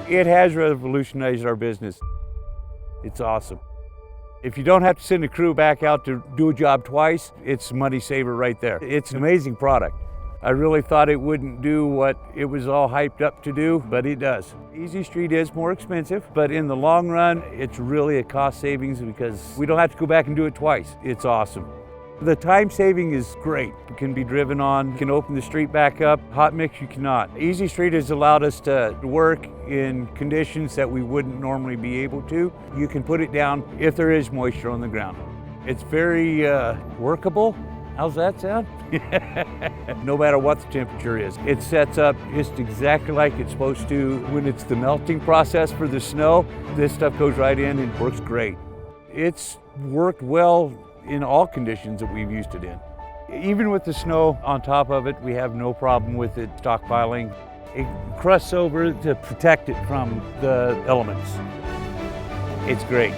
It has revolutionized our business. It's awesome. If you don't have to send a crew back out to do a job twice, it's a money saver right there. It's an amazing product. I really thought it wouldn't do what it was all hyped up to do, but it does. Easy Street is more expensive, but in the long run, it's really a cost savings because we don't have to go back and do it twice. It's awesome. The time saving is great. It can be driven on, you can open the street back up. Hot mix, you cannot. Easy Street has allowed us to work in conditions that we wouldn't normally be able to. You can put it down if there is moisture on the ground. It's very workable. How's that sound? No matter what the temperature is. It sets up just exactly like it's supposed to. When it's the melting process for the snow, this stuff goes right in and works great. It's worked well in all conditions that we've used it in. Even with the snow on top of it, we have no problem with it stockpiling. It crusts over to protect it from the elements. It's great.